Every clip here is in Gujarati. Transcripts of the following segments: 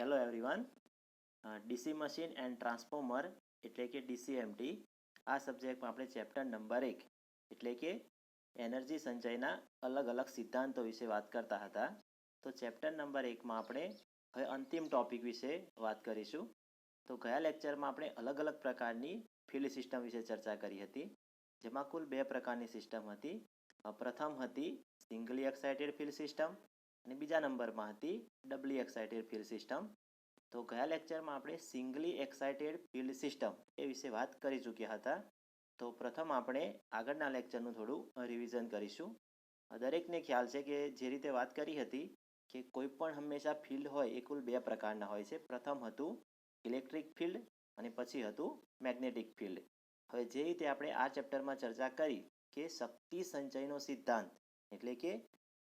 Hello everyone. DC machine and transformer એટલે કે ડીસીએમટી આ સબ્જેક્ટમાં આપણે ચેપ્ટર નંબર 1 એટલે કે એનર્જી સંચયના અલગ અલગ સિદ્ધાંતો વિશે વાત કરતા હતા. તો ચેપ્ટર નંબર 1માં આપણે હવે અંતિમ ટોપિક વિશે વાત કરીશું. તો ગયા લેક્ચરમાં આપણે અલગ અલગ પ્રકારની ફિલ્ડ સિસ્ટમ વિશે ચર્ચા કરી હતી, જેમાં કુલ 2 પ્રકારની સિસ્ટમ હતી. પ્રથમ હતી સિંગલી એક્સાઇટેડ ફિલ્ડ સિસ્ટમ અને બીજા નંબરમાં હતી ડબલી એક્સાઇટેડ ફિલ્ડ સિસ્ટમ. તો ગયા લેક્ચરમાં આપણે સિંગલી એક્સાઇટેડ ફિલ્ડ સિસ્ટમ એ વિશે વાત કરી ચૂક્યા હતા. તો પ્રથમ આપણે આગળના લેક્ચરનું થોડું રિવિઝન કરીશું. દરેકને ખ્યાલ છે કે જે રીતે વાત કરી હતી કે કોઈ પણ હંમેશા ફિલ્ડ હોય એ કુલ 2 પ્રકારના હોય છે. પ્રથમ હતું ઇલેક્ટ્રિક ફિલ્ડ અને પછી હતું મેગ્નેટિક ફિલ્ડ. હવે જે રીતે આપણે આ ચેપ્ટરમાં ચર્ચા કરી કે શક્તિ સંચયનો સિદ્ધાંત એટલે કે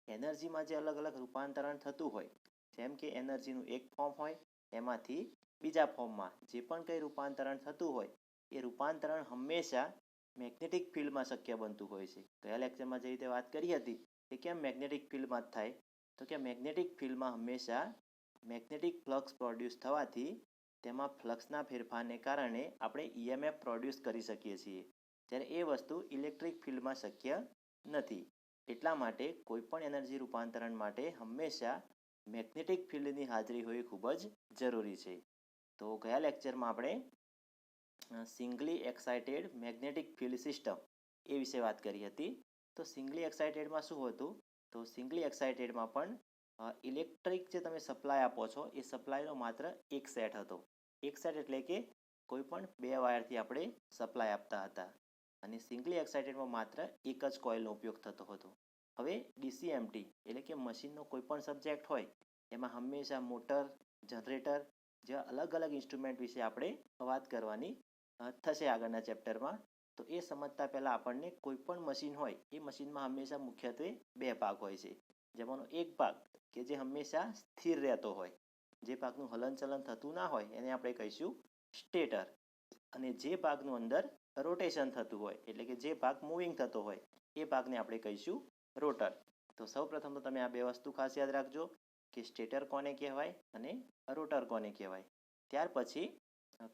એનર્જીમાં જે અલગ અલગ રૂપાંતરણ થતું હોય, જેમ કે એનર્જીનું એક ફોર્મ હોય એમાંથી બીજા ફોર્મમાં જે પણ કંઈ રૂપાંતરણ થતું હોય એ રૂપાંતરણ હંમેશા મેગ્નેટિક ફિલ્ડમાં શક્ય બનતું હોય છે. ગયા લેક્ચરમાં જે રીતે વાત કરી હતી કે કેમ મેગ્નેટિક ફિલ્ડમાં જ થાય, તો કે મેગ્નેટિક ફિલ્ડમાં હંમેશા મેગ્નેટિક ફ્લક્સ પ્રોડ્યુસ થવાથી તેમાં ફ્લક્સના ફેરફારને કારણે આપણે ઈએમએફ પ્રોડ્યુસ કરી શકીએ છીએ, જ્યારે એ વસ્તુ ઇલેક્ટ્રિક ફિલ્ડમાં શક્ય નથી. એટલા માટે કોઈપણ એનર્જી રૂપાંતરણ માટે હંમેશા મેગ્નેટિક ફિલ્ડની હાજરી હોવી ખૂબ જ જરૂરી છે. તો ગયા લેક્ચરમાં આપણે singly excited magnetic field system એ વિશે વાત કરી હતી. તો સિંગલી એક્સાઇટેડમાં શું હતું? તો સિંગલી એક્સાઇટેડમાં પણ ઇલેક્ટ્રિક જે તમે સપ્લાય આપો છો એ સપ્લાયનો માત્ર એક સેટ હતો. એક સેટ એટલે કે કોઈ પણ 2 વાયરથી આપણે સપ્લાય આપતા હતા અને સિંગલી એક્સાઇટેડમાં માત્ર એક જ કોઇલનો ઉપયોગ થતો હતો. હવે ડીસીએમટી એટલે કે મશીનનો કોઈ પણ સબ્જેક્ટ હોય એમાં હંમેશા મોટર, જનરેટર જેવા અલગ અલગ ઇન્સ્ટ્રુમેન્ટ વિશે આપણે વાત કરવાની થશે આગળના ચેપ્ટરમાં. તો એ સમજતા પહેલાં આપણને કોઈ પણ મશીન હોય એ મશીનમાં હંમેશા મુખ્યત્વે 2 ભાગ હોય છે, જેમાંનો એક ભાગ કે જે હંમેશા સ્થિર રહેતો હોય, જે ભાગનું હલનચલન થતું ના હોય એને આપણે કહીશું સ્ટેટર, અને જે ભાગનું અંદર રોટેશન થતું હોય એટલે કે જે ભાગ મૂવિંગ થતો હોય એ ભાગને આપણે કહીશું રોટર. તો સૌપ્રથમ તો તમે આ 2 વસ્તુ ખાસ યાદ રાખજો કે સ્ટેટર કોને કહેવાય અને રોટર કોને કહેવાય. ત્યાર પછી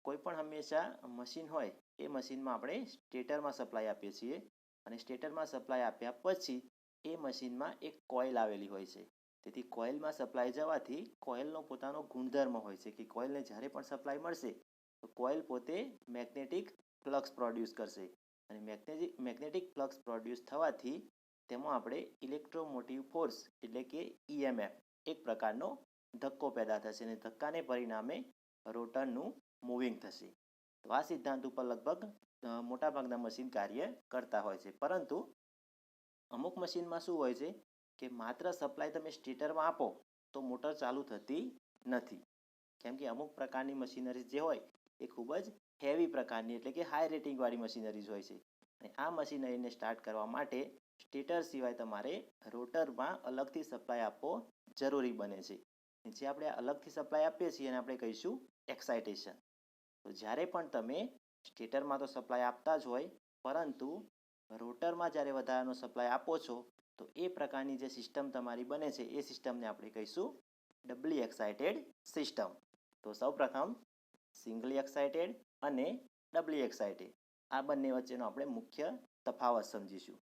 કોઈ પણ હંમેશા મશીન હોય એ મશીનમાં આપણે સ્ટેટરમાં સપ્લાય આપીએ છીએ અને સ્ટેટરમાં સપ્લાય આપ્યા પછી એ મશીનમાં એક કોઇલ આવેલી હોય છે. તેથી કોઇલમાં સપ્લાય જવાથી કોઇલનો પોતાનો ગુણધર્મ હોય છે કે કોઇલને જ્યારે પણ સપ્લાય મળશે તો કોઇલ પોતે મેગ્નેટિક ફ્લક્સ પ્રોડ્યુસ કરશે અને મેગ્નેટિક ફ્લક્સ પ્રોડ્યુસ થવાથી તેમાં આપણે ઇલેક્ટ્રોમોટિવ ફોર્સ એટલે કે ઈએમએફ એક પ્રકારનો ધક્કો પેદા થશે અને ધક્કાને પરિણામે રોટરનું મૂવિંગ થશે. તો આ સિદ્ધાંત ઉપર લગભગ મોટાભાગના મશીન કાર્ય કરતા હોય છે, પરંતુ અમુક મશીનમાં શું હોય છે કે માત્ર સપ્લાય તમે સ્ટેટરમાં આપો તો મોટર ચાલુ થતી નથી, કેમ કે અમુક પ્રકારની મશીનરી જે હોય એ ખૂબ જ હેવી પ્રકારની એટલે કે હાઈ રેટિંગવાળી મશીનરીઝ હોય છે અને આ મશીનરીને સ્ટાર્ટ કરવા માટે સ્ટેટર સિવાય તમારે રોટરમાં અલગથી સપ્લાય આપવો જરૂરી બને છે. જે આપણે અલગથી સપ્લાય આપીએ છીએ એને આપણે કહીશું એક્સાઇટેશન. તો જ્યારે પણ તમે સ્ટેટરમાં તો સપ્લાય આપતા જ હોય, પરંતુ રોટરમાં જ્યારે વધારાનો સપ્લાય આપો છો તો એ પ્રકારની જે સિસ્ટમ તમારી બને છે એ સિસ્ટમને આપણે કહીશું ડબલી એક્સાઇટેડ સિસ્ટમ. તો સૌપ્રથમ સિંગલી એક્સાઇટેડ અને ડબલી એક્સાઇટેડ આ બંને વચ્ચેનો આપણે મુખ્ય તફાવત સમજીશું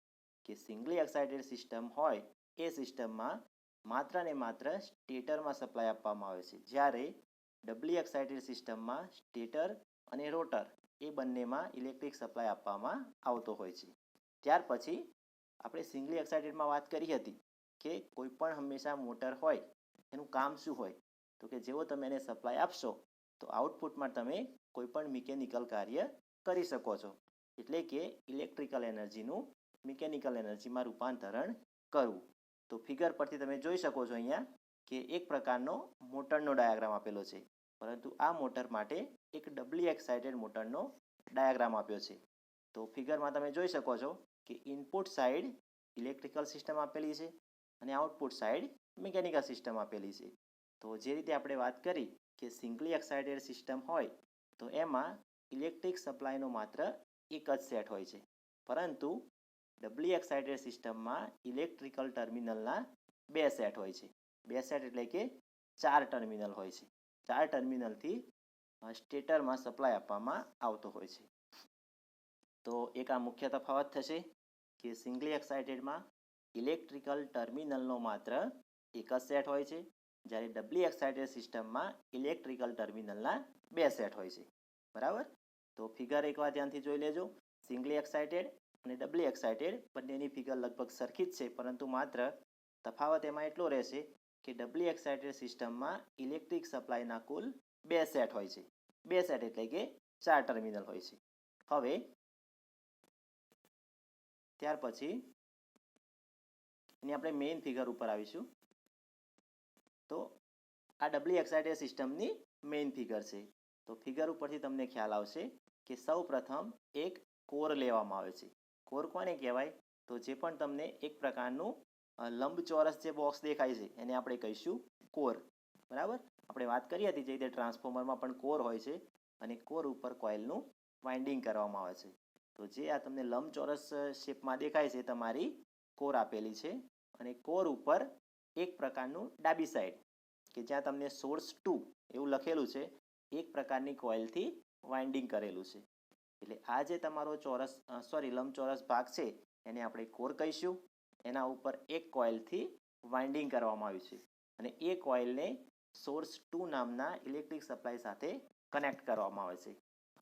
કે સિંગલી એક્સાઇટેડ સિસ્ટમ હોય એ સિસ્ટમમાં માત્ર ને માત્ર સ્ટેટરમાં સપ્લાય આપવામાં આવે છે, જ્યારે ડબલી એક્સાઇટેડ સિસ્ટમમાં સ્ટેટર અને રોટર એ બંનેમાં ઇલેક્ટ્રિક સપ્લાય આપવામાં આવતો હોય છે. ત્યાર પછી આપણે સિંગલી એક્સાઇટેડમાં વાત કરી હતી કે કોઈ પણ હંમેશા મોટર હોય એનું કામ શું હોય, તો કે જેવો તમે એને સપ્લાય આપશો તો આઉટપુટમાં તમે કોઈ પણ મિકેનિકલ કાર્ય કરી શકો છો, એટલે કે ઇલેક્ટ્રિકલ એનર્જીનું મિકેનિકલ એનર્જીમાં રૂપાંતરણ કરવું. તો ફિગર પરથી તમે જોઈ શકો છો અહીંયા કે એક પ્રકારનો મોટરનો ડાયાગ્રામ આપેલો છે, પરંતુ આ મોટર માટે એક ડબલી એક્સાઇટેડ મોટરનો ડાયાગ્રામ આપ્યો છે. તો ફિગરમાં તમે જોઈ શકો છો કે ઇનપુટ સાઇડ ઇલેક્ટ્રિકલ સિસ્ટમ આપેલી છે અને આઉટપુટ સાઇડ મિકેનિકલ સિસ્ટમ આપેલી છે. તો જે રીતે આપણે વાત કરી કે સિંગલી એક્સાઇટેડ સિસ્ટમ હોય તો એમાં ઇલેક્ટ્રિક સપ્લાયનો માત્ર એક જ સેટ હોય છે, પરંતુ ડબલી એક્સાઇટેડ સિસ્ટમમાં ઇલેક્ટ્રિકલ ટર્મિનલના 2 સેટ હોય છે. 2 સેટ એટલે કે 4 ટર્મિનલ હોય છે. 4 ટર્મિનલથી સ્ટેટરમાં સપ્લાય આપવામાં આવતો હોય છે. તો એક આ મુખ્ય તફાવત થશે કે સિંગલી એક્સાઇટેડમાં ઇલેક્ટ્રિકલ ટર્મિનલનો માત્ર એક જ સેટ હોય છે, જ્યારે ડબલી એક્સાઇટેડ સિસ્ટમમાં ઇલેક્ટ્રિકલ ટર્મિનલના 2 સેટ હોય છે. બરાબર? તો ફિગર એકવાર ધ્યાનથી જોઈ લેજો. સિંગલી એક્સાઇટેડ અને ડબલી એક્સાઇટેડ બંનેની ફિગર લગભગ સરખી જ છે, પરંતુ માત્ર તફાવત એમાં એટલો રહેશે કે ડબલી એક્સાઇટેડ સિસ્ટમમાં ઇલેક્ટ્રિક સપ્લાયના કુલ 2 સેટ હોય છે. 2 સેટ એટલે કે 4 ટર્મિનલ હોય છે. હવે ત્યાર પછી એની આપણે મેઇન ફિગર ઉપર આવીશું. તો આ ડબલી એક્સાઇટેડ સિસ્ટમની મેઇન ફિગર છે. તો ફિગર ઉપરથી તમને ખ્યાલ આવશે કે સૌ પ્રથમ એક કોર લેવામાં આવે છે. કોર કોને કહેવાય? તો જે પણ તમને એક પ્રકારનું લંબચોરસ જે બોક્સ દેખાય છે એને આપણે કહીશું કોર. બરાબર? આપણે વાત કરી હતી જે રીતે ટ્રાન્સફોર્મરમાં પણ કોર હોય છે અને કોર ઉપર કોઇલનું વાઇન્ડિંગ કરવામાં આવે છે. તો જે આ તમને લંબચોરસ શેપમાં દેખાય છે તમારી કોર આપેલી છે, અને કોર ઉપર એક પ્રકારનું ડાબી સાઈડ કે જ્યાં તમને સોર્સ 2 એવું લખેલું છે, એક પ્રકારની કોઇલથી વાઇન્ડિંગ કરેલું છે. એટલે આ જે તમારો લંબચોરસ ભાગ છે એને આપણે કોર કહીશું. એના ઉપર એક કોઇલથી વાઇન્ડિંગ કરવામાં આવ્યું છે અને એ કોઇલને સોર્સ 2 નામના ઇલેક્ટ્રિક સપ્લાય સાથે કનેક્ટ કરવામાં આવે છે.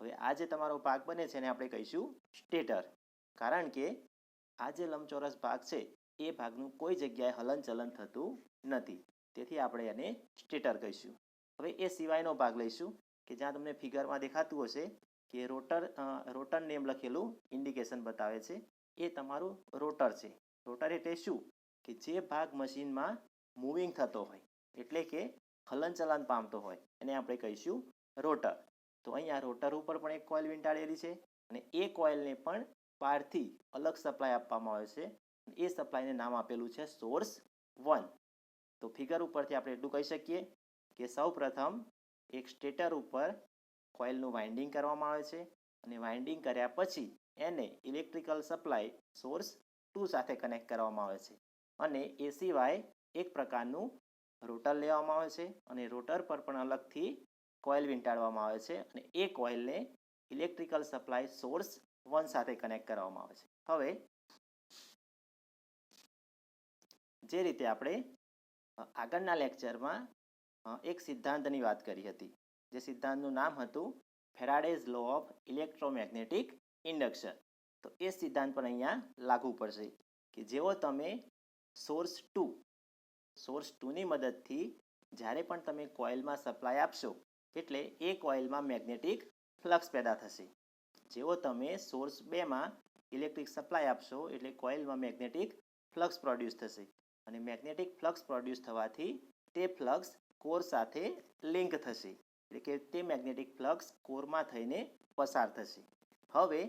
હવે આ જે તમારો ભાગ બને છે એને આપણે કહીશું સ્ટેટર, કારણ કે આ જે લંબચોરસ ભાગ છે એ ભાગનું કોઈ જગ્યાએ હલનચલન થતું નથી, તેથી આપણે એને સ્ટેટર કહીશું. હવે એ સિવાયનો ભાગ લઈશું કે જ્યાં તમને ફિગરમાં દેખાતું હશે કે રોટર નેમ લખેલું ઇન્ડિકેશન બતાવે છે, એ તમારું રોટર છે. રોટર એટલે શું? કે જે ભાગ મશીનમાં મૂવિંગ થતો હોય, એટલે કે હલનચલન પામતો હોય, એને આપણે કહીશું રોટર. તો અહીંયા રોટર ઉપર પણ એક કોઇલ વીંટાળેલી છે અને એ કોઇલને પણ બહારથી અલગ સપ્લાય આપવામાં આવે છે. એ સપ્લાયને નામ આપેલું છે સોર્સ 1. તો ફિગર ઉપરથી આપણે એટલું કહી શકીએ કે સૌ પ્રથમ એક સ્ટેટર ઉપર કોઇલનું વાઇન્ડિંગ કરવામાં આવે છે અને વાઇન્ડિંગ કર્યા પછી એને ઇલેક્ટ્રિકલ સપ્લાય સોર્સ 2 સાથે કનેક્ટ કરવામાં આવે છે. અને એ સિવાય એક પ્રકારનું રોટર લેવામાં આવે છે અને રોટર પર પણ અલગથી કોઇલ વીંટાળવામાં આવે છે અને એ કોઇલને ઇલેક્ટ્રિકલ સપ્લાય સોર્સ 1 સાથે કનેક્ટ કરવામાં આવે છે. હવે જે રીતે આપણે આગળના લેક્ચરમાં એક સિદ્ધાંતની વાત કરી હતી, જે સિદ્ધાંતનું નામ હતું Faraday's law of electromagnetic induction. તો એ સિદ્ધાંત પણ અહીંયા લાગુ પડશે કે જેવો તમે સોર્સ 2ની મદદથી જ્યારે પણ તમે કોઇલમાં સપ્લાય આપશો એટલે એ કોઇલમાં મેગ્નેટિક ફ્લક્સ પેદા થશે. જેવો તમે સોર્સ 2માં ઇલેક્ટ્રિક સપ્લાય આપશો એટલે કોઇલમાં મેગ્નેટિક ફ્લક્સ પ્રોડ્યુસ થશે અને મેગ્નેટિક ફ્લક્સ પ્રોડ્યુસ થવાથી તે ફ્લક્સ કોર સાથે લિંક થશે, એટલે કે તે મેગ્નેટિક ફ્લક્સ કોરમાં થઈને પસાર થશે. હવે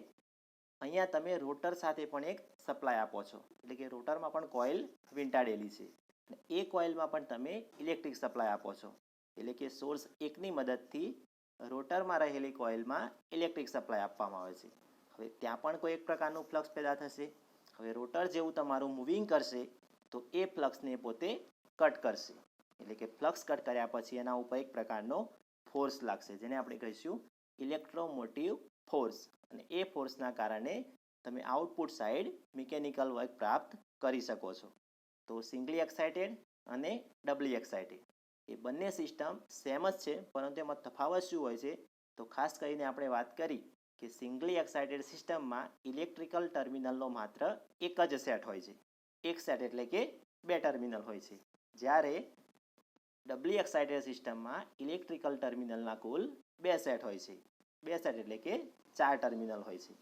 અહીંયા તમે રોટર સાથે પણ એક સપ્લાય આપો છો, એટલે કે રોટરમાં પણ કોઇલ વીંટાળેલી છે અને એ કોઇલમાં પણ તમે ઇલેક્ટ્રિક સપ્લાય આપો છો, એટલે કે સોર્સ 1ની મદદથી રોટરમાં રહેલી કોઇલમાં ઇલેક્ટ્રિક સપ્લાય આપવામાં આવે છે. હવે ત્યાં પણ કોઈ એક પ્રકારનું ફ્લક્સ પેદા થશે. હવે રોટર જેવું તમારું મૂવિંગ કરશે તો એ ફ્લક્સને પોતે કટ કરશે, એટલે કે ફ્લક્સ કટ કર્યા પછી એના ઉપર એક પ્રકારનો ફોર્સ લાગશે, જેને આપણે કહીશું ઇલેક્ટ્રોમોટિવ ફોર્સ, અને એ ફોર્સના કારણે તમે આઉટપુટ સાઇડ મિકેનિકલ વર્ક પ્રાપ્ત કરી શકો છો. તો સિંગલી એક્સાઇટેડ અને ડબલી એક્સાઇટેડ એ બંને સિસ્ટમ સેમ જ છે, પરંતુ એમાં તફાવત શું હોય છે? તો ખાસ કરીને આપણે વાત કરી કે સિંગલી એક્સાઇટેડ સિસ્ટમમાં ઇલેક્ટ્રિકલ ટર્મિનલનો માત્ર એક જ સેટ હોય છે. એક સેટ એટલે કે 2 ટર્મિનલ હોય છે, જ્યારે ડબલી એક્સાઇટેડ સિસ્ટમમાં ઇલેક્ટ્રિકલ ટર્મિનલના કુલ 2 સેટ હોય છે. 2 સેટ એટલે કે 4 ટર્મિનલ હોય છે.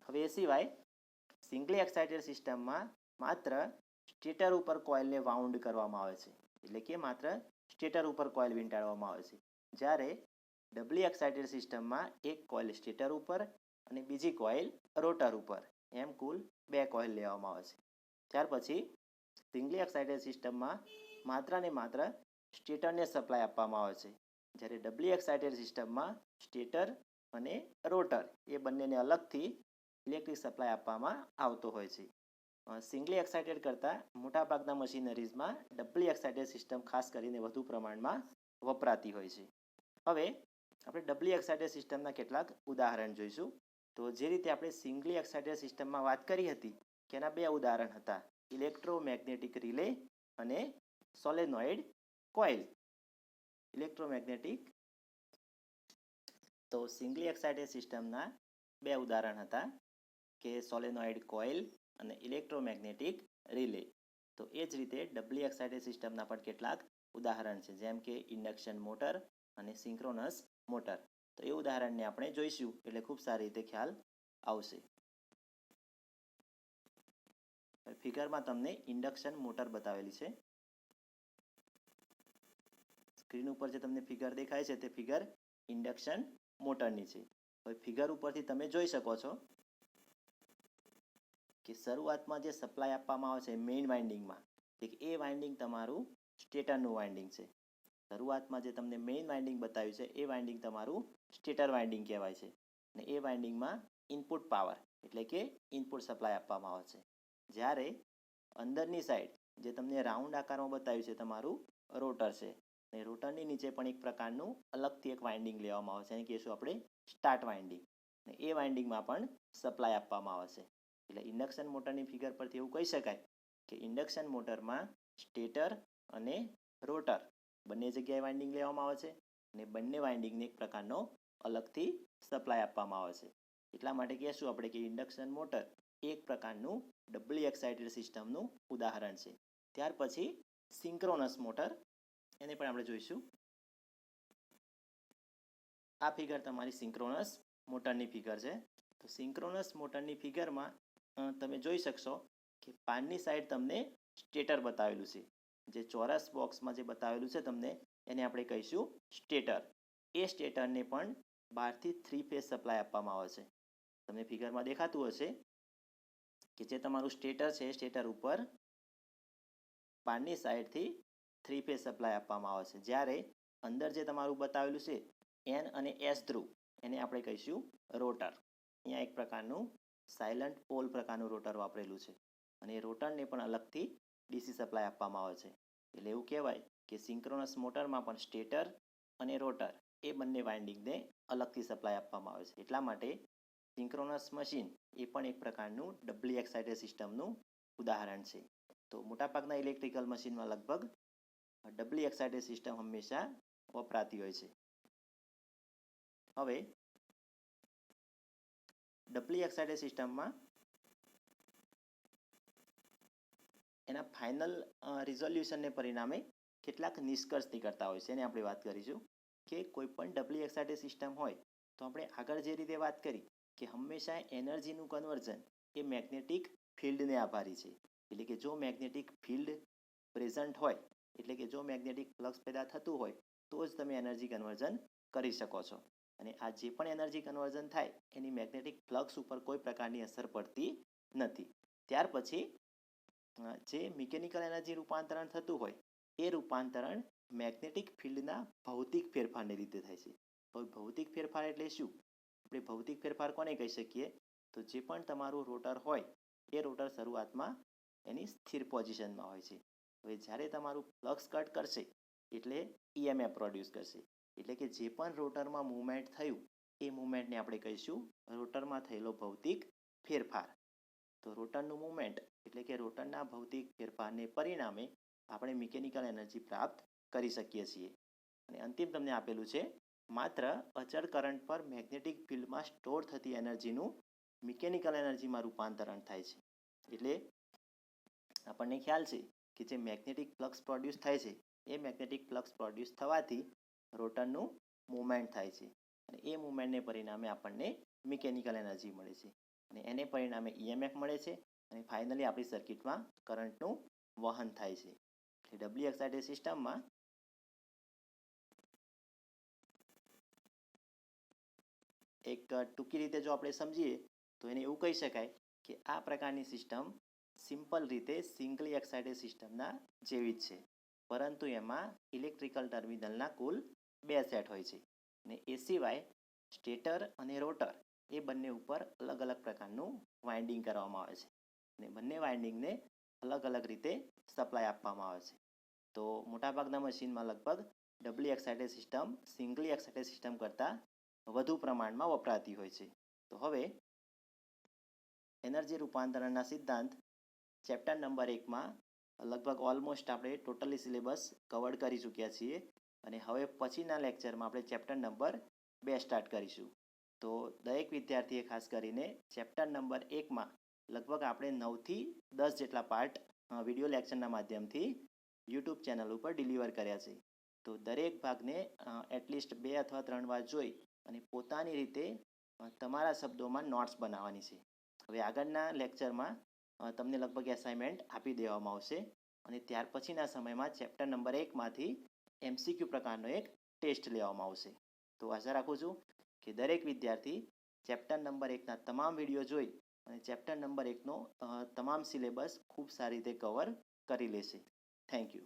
હવે એ સિવાય સિંગલી એક્સાઇટેડ સિસ્ટમમાં માત્ર સ્ટેટર ઉપર કોઇલને વાઉન્ડ કરવામાં આવે છે, એટલે કે માત્ર સ્ટેટર ઉપર કોઇલ વીંટાળવામાં આવે છે, જ્યારે ડબલી એક્સાઇટેડ સિસ્ટમમાં એક કોઇલ સ્ટેટર ઉપર અને બીજી કોઇલ રોટર ઉપર, એમ કુલ 2 કોઇલ લેવામાં આવે છે. ત્યાર પછી સિંગલી એક્સાઇટેડ સિસ્ટમમાં માત્ર ને માત્ર સ્ટેટરને સપ્લાય આપવામાં આવે છે, જ્યારે ડબલી એક્સાઇટેડ સિસ્ટમમાં સ્ટેટર અને રોટર એ બંનેને અલગથી ઇલેક્ટ્રિક સપ્લાય આપવામાં આવતો હોય છે. સિંગલી એક્સાઇટેડ કરતાં મોટાભાગના મશીનરીઝમાં ડબલી એક્સાઇટેડ સિસ્ટમ ખાસ કરીને વધુ પ્રમાણમાં વપરાતી હોય છે. હવે આપણે ડબલી એક્સાઇટેડ સિસ્ટમના કેટલાક ઉદાહરણ જોઈશું. તો જે રીતે આપણે સિંગલી એક્સાઇટેડ સિસ્ટમમાં વાત કરી હતી કે એના બે ઉદાહરણ હતા, ઇલેક્ટ્રોમેગ્નેટિક રિલે અને સોલેનોઇડ કોઇલ. ઇલેક્ટ્રોમેગ્નેટિક તો સિંગલી એક્સાઇટેડ સિસ્ટમના બે ઉદાહરણ હતા કે સોલેનોઇડ કોઇલ અને ઇલેક્ટ્રોમેગ્નેટિક રિલે. તો એ જ રીતે ડબલી એક્સાઇટેડ સિસ્ટમના પણ કેટલાક ઉદાહરણ છે, જેમ કે ઇન્ડક્શન મોટર અને સિંક્રોનસ મોટર. તો એ ઉદાહરણને આપણે જોઈશું એટલે ખૂબ સારી રીતે ખ્યાલ આવશે. ફિગરમાં તમને ઇન્ડક્શન મોટર બતાવેલી છે. સ્ક્રીન ઉપર જે તમને ફિગર દેખાય છે તે ફિગર ઇન્ડક્શન મોટરની છે. હવે ફિગર ઉપરથી તમે જોઈ શકો છો કે શરૂઆતમાં જે સપ્લાય આપવામાં આવે છે મેઇન વાઇન્ડિંગમાં, એ વાઇન્ડિંગ તમારું સ્ટેટરનું વાઇન્ડિંગ છે. શરૂઆતમાં જે તમને મેઇન વાઇન્ડિંગ બતાવ્યું છે એ વાઇન્ડિંગ તમારું સ્ટેટર વાઇન્ડિંગ કહેવાય છે. અને એ વાઇન્ડિંગમાં ઇનપુટ પાવર એટલે કે ઇનપુટ સપ્લાય આપવામાં આવે છે. જ્યારે અંદરની સાઈડ જે તમને રાઉન્ડ આકારમાં બતાવ્યું છે તમારું રોટર છે. અને રોટરની નીચે પણ એક પ્રકારનું અલગથી એક વાઇન્ડિંગ લેવામાં આવે છે, એને કહીશું આપણે સ્ટાર્ટ વાઇન્ડિંગ. અને એ વાઇન્ડિંગમાં પણ સપ્લાય આપવામાં આવે છે. એટલે ઇન્ડક્શન મોટરની ફિગર પરથી એવું કહી શકાય કે ઇન્ડક્શન મોટરમાં સ્ટેટર અને રોટર બંને જગ્યાએ વાઇન્ડિંગ લેવામાં આવે છે અને બંને વાઇન્ડિંગને એક પ્રકારનો અલગથી સપ્લાય આપવામાં આવે છે. એટલા માટે કહેશું આપણે કે ઇન્ડક્શન મોટર એક પ્રકારનું ડબલી એક્સાઇટેડ સિસ્ટમનું ઉદાહરણ છે. ત્યાર પછી સિંક્રોનસ મોટર, એને પણ આપણે જોઈશું. આ ફિગર તમારી સિંક્રોનસ મોટરની ફિગર છે. તો સિંક્રોનસ મોટરની ફિગરમાં તમે જોઈ શકશો કે પાનની સાઈડ તમને સ્ટેટર બતાવેલું છે. જે ચોરસ બોક્સમાં જે બતાવેલું છે તમને એને આપણે કહીશું સ્ટેટર. એ સ્ટેટરને પણ બહારથી 3 ફેઝ સપ્લાય આપવામાં આવે છે. તમને ફિગરમાં દેખાતું હશે કે જે તમારું સ્ટેટર છે એ સ્ટેટર ઉપર પાનની સાઈડથી 3 ફેઝ સપ્લાય આપવામાં આવે છે. જ્યારે અંદર જે તમારું બતાવેલું છે એન અને એસ ધ્રુવ, એને આપણે કહીશું રોટર. અહીંયા એક પ્રકારનું સાયલન્ટ પોલ પ્રકારનું રોટર વાપરેલું છે અને એ રોટરને પણ અલગથી ડીસી સપ્લાય આપવામાં આવે છે. એટલે એવું કહેવાય કે સિંક્રોનસ મોટરમાં પણ સ્ટેટર અને રોટર એ બંને વાઇન્ડિંગને અલગથી સપ્લાય આપવામાં આવે છે. એટલા માટે સિંક્રોનસ મશીન એ પણ એક પ્રકારનું ડબલી એક્સાઇટેડ સિસ્ટમનું ઉદાહરણ છે. તો મોટાભાગના ઇલેક્ટ્રિકલ મશીનમાં લગભગ ડબલી એક્સાઇટેડ સિસ્ટમ હંમેશા વપરાતી હોય છે. હવે ડબલી એક્સાઇટેડ સિસ્ટમમાં એના ફાઇનલ રિઝોલ્યુશનને પરિણામે કેટલાક નિષ્કર્ષ નીકળતા હોય છે, એને આપણે વાત કરીશું. કે કોઈ પણ ડબલી એક્સાઇટેડ સિસ્ટમ હોય તો આપણે આગળ જે રીતે વાત કરી કે હંમેશા એનર્જીનું કન્વર્ઝન એ મેગ્નેટિક ફિલ્ડને આભારી છે. એટલે કે જો મેગ્નેટિક ફિલ્ડ પ્રેઝન્ટ હોય, એટલે કે જો મેગ્નેટિક ફ્લક્સ પેદા થતું હોય તો જ તમે એનર્જી કન્વર્ઝન કરી શકો છો. અને આ જે પણ એનર્જી કન્વર્ઝન થાય એની મેગ્નેટિક ફ્લક્સ ઉપર કોઈ પ્રકારની અસર પડતી નથી. ત્યાર પછી જે મિકેનિકલ એનર્જી રૂપાંતરણ થતું હોય એ રૂપાંતરણ મેગ્નેટિક ફિલ્ડના ભૌતિક ફેરફારને લીધે થાય છે. હવે ભૌતિક ફેરફાર એટલે શું? આપણે ભૌતિક ફેરફાર કોને કહી શકીએ? તો જે પણ તમારું રોટર હોય એ રોટર શરૂઆતમાં એની સ્થિર પોઝિશનમાં હોય છે. હવે જ્યારે તમારું ફ્લક્સ કટ કરશે એટલે EMF પ્રોડ્યુસ કરશે. એટલે કે જે પણ રોટરમાં મૂવમેન્ટ થયું એ મૂવમેન્ટને આપણે કહીશું રોટરમાં થયેલો ભૌતિક ફેરફાર. તો રોટરનું મૂવમેન્ટ એટલે કે રોટરના ભૌતિક ફેરફારને પરિણામે આપણે મિકેનિકલ એનર્જી પ્રાપ્ત કરી શકીએ છીએ. અને અંતિમ તમને આપેલું છે માત્ર અચળ કરંટ પર મેગ્નેટિક ફિલ્ડમાં સ્ટોર થતી એનર્જીનું મિકેનિકલ એનર્જીમાં રૂપાંતરણ થાય છે. એટલે આપણને ખ્યાલ છે કે જે મેગ્નેટિક ફ્લક્સ પ્રોડ્યુસ થાય છે એ મેગ્નેટિક ફ્લક્સ પ્રોડ્યુસ થવાથી રોટરનું મૂવમેન્ટ થાય છે અને એ મૂવમેન્ટને પરિણામે આપણને મિકેનિકલ એનર્જી મળે છે અને એને પરિણામે EMF મળે છે અને ફાઇનલી આપણી સર્કિટમાં કરંટનું વહન થાય છે. એટલે ડબલી એક્સાઇટેડ સિસ્ટમમાં એક ટૂંકી રીતે જો આપણે સમજીએ તો એને એવું કહી શકાય કે આ પ્રકારની સિસ્ટમ સિમ્પલ રીતે સિંગલી એક્સાઇટેડ સિસ્ટમના જેવી જ છે, પરંતુ એમાં ઇલેક્ટ્રિકલ ટર્મિનલના કુલ 2 સેટ હોય છે. અને એ સિવાય સ્ટેટર અને રોટર એ બંને ઉપર અલગ અલગ પ્રકારનું વાઇન્ડિંગ કરવામાં આવે છે અને બંને વાઇન્ડિંગને અલગ અલગ રીતે સપ્લાય આપવામાં આવે છે. તો મોટાભાગના મશીનમાં લગભગ doubly excited system singly excited system કરતાં વધુ પ્રમાણમાં વપરાતી હોય છે. તો હવે એનર્જી રૂપાંતરણના સિદ્ધાંત ચેપ્ટર નંબર 1માં લગભગ ઓલમોસ્ટ આપણે ટોટલી સિલેબસ કવર કરી ચૂક્યા છીએ અને હવે પછીના લેક્ચરમાં આપણે ચેપ્ટર નંબર 2 સ્ટાર્ટ કરીશું. તો દરેક વિદ્યાર્થીએ ખાસ કરીને ચેપ્ટર નંબર 1માં લગભગ આપણે 9થી 10 જેટલા પાર્ટ વિડીયો લેક્ચરના માધ્યમથી યુટ્યુબ ચેનલ ઉપર ડિલિવર કર્યા છે. તો દરેક ભાગને એટલીસ્ટ 2 અથવા 3 વાર જોઈ અને પોતાની રીતે તમારા શબ્દોમાં નોટ્સ બનાવવાની છે. હવે આગળના લેક્ચરમાં તમને લગભગ એસાઇનમેન્ટ આપી દેવામાં આવશે અને ત્યાર પછીના સમયમાં ચેપ્ટર નંબર 1માંથી MCQ પ્રકારનો એક ટેસ્ટ લેવામાં આવશે. તો આશા રાખું છું કે દરેક વિદ્યાર્થી ચેપ્ટર નંબર 1ના તમામ વિડીયો જોઈ અને ચેપ્ટર નંબર 1નો તમામ સિલેબસ ખૂબ સારી રીતે કવર કરી લેશે. Thank you.